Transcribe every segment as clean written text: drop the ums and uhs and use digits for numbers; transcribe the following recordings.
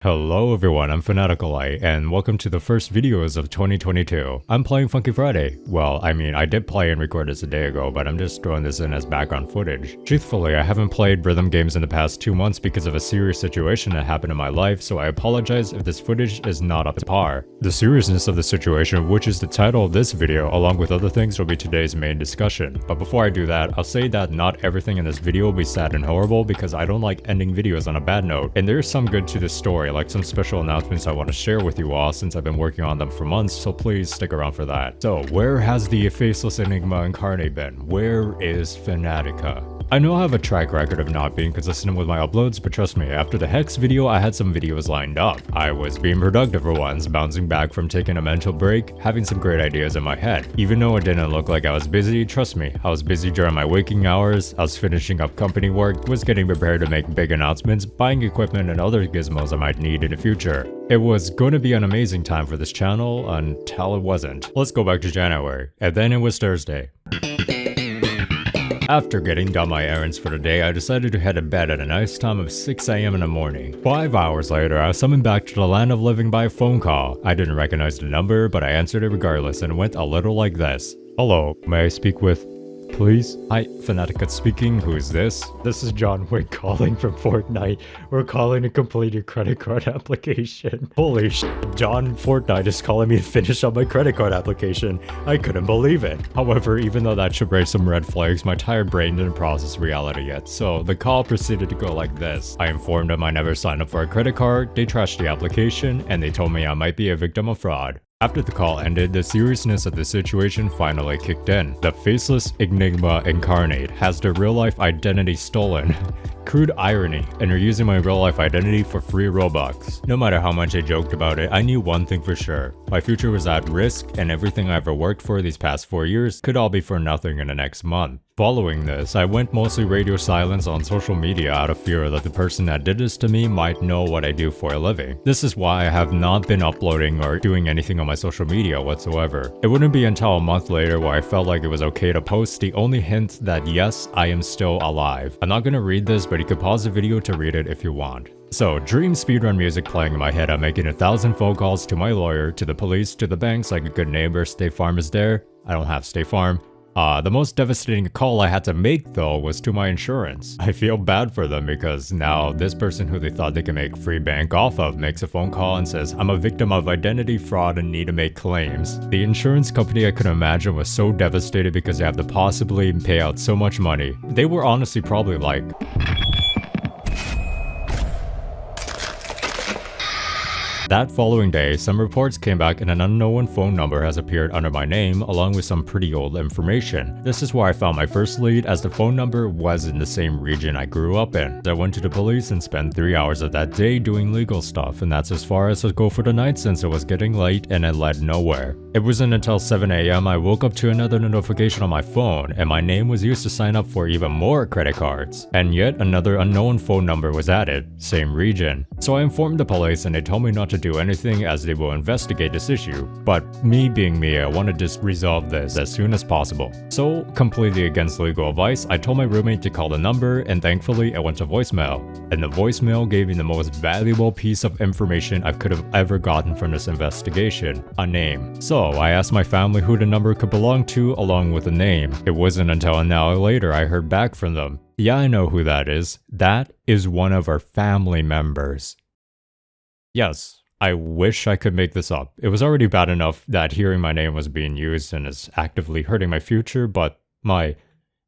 Hello everyone, I'm Fanaticalight, and welcome to the first videos of 2022. I'm playing Funky Friday. Well, I did play and record this a day ago, but I'm just throwing this in as background footage. Truthfully, I haven't played rhythm games in the past 2 months because of a serious situation that happened in my life, so I apologize if this footage is not up to par. The seriousness of the situation, which is the title of this video, along with other things, will be today's main discussion. But before I do that, I'll say that not everything in this video will be sad and horrible because I don't like ending videos on a bad note, and there's some good to this story, like some special announcements I want to share with you all since I've been working on them for months, so please stick around for that. So, where has the faceless enigma incarnate been? Where is Fanatica? I know I have a track record of not being consistent with my uploads, but trust me, after the Hex video, I had some videos lined up. I was being productive for once, bouncing back from taking a mental break, having some great ideas in my head. Even though it didn't look like I was busy, trust me, I was busy during my waking hours, I was finishing up company work, was getting prepared to make big announcements, buying equipment and other gizmos I might need in the future. It was going to be an amazing time for this channel until it wasn't. Let's go back to January, and then it was Thursday. After getting done my errands for the day, I decided to head to bed at a nice time of 6 AM in the morning. 5 hours later, I was summoned back to the land of living by a phone call. I didn't recognize the number, but I answered it regardless and it went a little like this. Hello, may I speak with... please? Hi, Fanatica speaking. Who is this? This is John Wick calling from Fortnite. We're calling to complete your credit card application. Holy sh**, John Fortnite is calling me to finish up my credit card application. I couldn't believe it. However, even though that should raise some red flags, my tired brain didn't process reality yet, so the call proceeded to go like this. I informed them I never signed up for a credit card, they trashed the application, and they told me I might be a victim of fraud. After the call ended, the seriousness of the situation finally kicked in. The faceless enigma incarnate has their real-life identity stolen. Crude irony, and are using my real-life identity for free Robux. No matter how much I joked about it, I knew one thing for sure. My future was at risk, and everything I ever worked for these past 4 years could all be for nothing in the next month. Following this, I went mostly radio silence on social media out of fear that the person that did this to me might know what I do for a living. This is why I have not been uploading or doing anything on my social media whatsoever. It wouldn't be until a month later where I felt like it was okay to post the only hint that yes, I am still alive. I'm not gonna read this, but you could pause the video to read it if you want. So, dream speedrun music playing in my head, I'm making 1,000 phone calls to my lawyer, to the police, to the banks like a good neighbor. State Farm is there. I don't have State Farm. The most devastating call I had to make though was to my insurance. I feel bad for them because now this person who they thought they could make free bank off of makes a phone call and says, I'm a victim of identity fraud and need to make claims. The insurance company I could imagine was so devastated because they have to possibly pay out so much money. They were honestly probably like... That following day, some reports came back and an unknown phone number has appeared under my name along with some pretty old information. This is where I found my first lead, as the phone number was in the same region I grew up in. I went to the police and spent 3 hours of that day doing legal stuff, and that's as far as I'd go for the night since it was getting late and it led nowhere. It wasn't until 7 AM I woke up to another notification on my phone, and my name was used to sign up for even more credit cards. And yet another unknown phone number was added, same region. So I informed the police and they told me not to do anything as they will investigate this issue. But me being me, I want to just resolve this as soon as possible. So, completely against legal advice, I told my roommate to call the number, and thankfully it went to voicemail. And the voicemail gave me the most valuable piece of information I could have ever gotten from this investigation: a name. So I asked my family who the number could belong to along with a name. It wasn't until an hour later I heard back from them. Yeah, I know who that is. That is one of our family members. Yes. I wish I could make this up. It was already bad enough that hearing my name was being used and is actively hurting my future, but my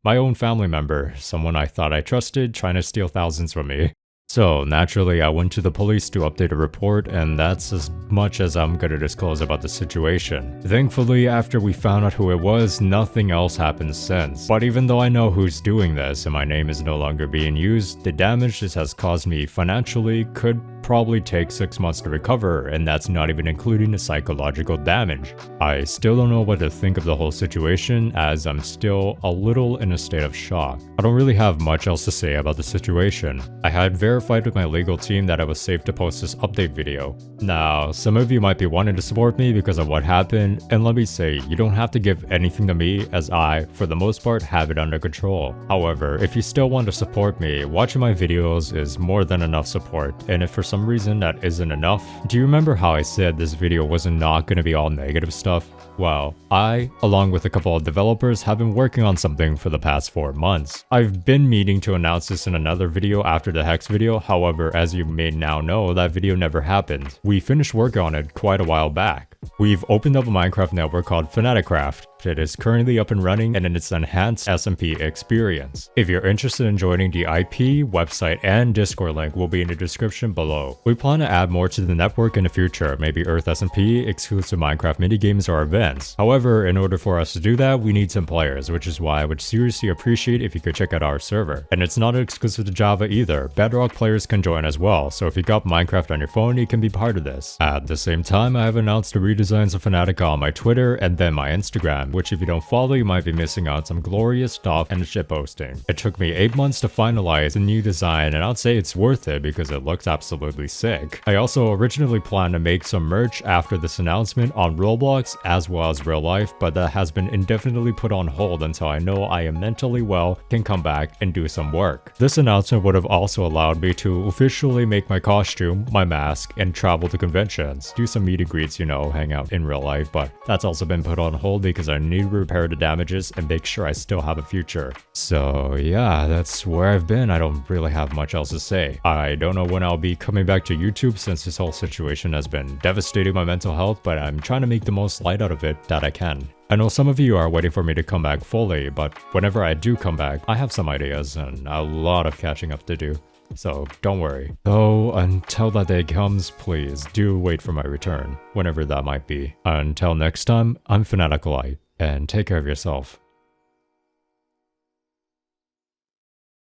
own family member, someone I thought I trusted, trying to steal thousands from me. So, naturally, I went to the police to update a report, and that's as much as I'm gonna disclose about the situation. Thankfully, after we found out who it was, nothing else happened since. But even though I know who's doing this and my name is no longer being used, the damage this has caused me financially could probably take 6 months to recover, and that's not even including the psychological damage. I still don't know what to think of the whole situation, as I'm still a little in a state of shock. I don't really have much else to say about the situation. I had verified with my legal team that I was safe to post this update video. Now, some of you might be wanting to support me because of what happened, and let me say, you don't have to give anything to me, as I, for the most part, have it under control. However, if you still want to support me, watching my videos is more than enough support, and if for some some reason that isn't enough. Do you remember how I said this video was not gonna be all negative stuff? Well, I, along with a couple of developers, have been working on something for the past 4 months. I've been meaning to announce this in another video after the Hex video, however, as you may now know, that video never happened. We finished work on it quite a while back. We've opened up a Minecraft network called Fanaticalight. It is currently up and running and in its enhanced SMP experience. If you're interested in joining, the IP, website, and Discord link will be in the description below. We plan to add more to the network in the future, maybe Earth SMP, exclusive Minecraft minigames, or events. However, in order for us to do that, we need some players, which is why I would seriously appreciate if you could check out our server. And it's not exclusive to Java either. Bedrock players can join as well, so if you got Minecraft on your phone, you can be part of this. At the same time, I have announced the redesigns of Fanatica on my Twitter and then my Instagram, which if you don't follow, you might be missing out on some glorious stuff and shitposting. It took me 8 months to finalize the new design, and I'd say it's worth it because it looks absolutely sick. I also originally planned to make some merch after this announcement on Roblox as well as real life, but that has been indefinitely put on hold until I know I am mentally well, can come back and do some work. This announcement would have also allowed me to officially make my costume, my mask, and travel to conventions, do some meet and greets, you know, hang out in real life, but that's also been put on hold because I need to repair the damages and make sure I still have a future. So yeah, that's where I've been. I don't really have much else to say. I don't know when I'll be coming back to YouTube since this whole situation has been devastating my mental health, but I'm trying to make the most light out of it that I can. I know some of you are waiting for me to come back fully, but whenever I do come back, I have some ideas and a lot of catching up to do. So don't worry. Though until that day comes, please do wait for my return, whenever that might be. Until next time, I'm Fanaticalight, and take care of yourself.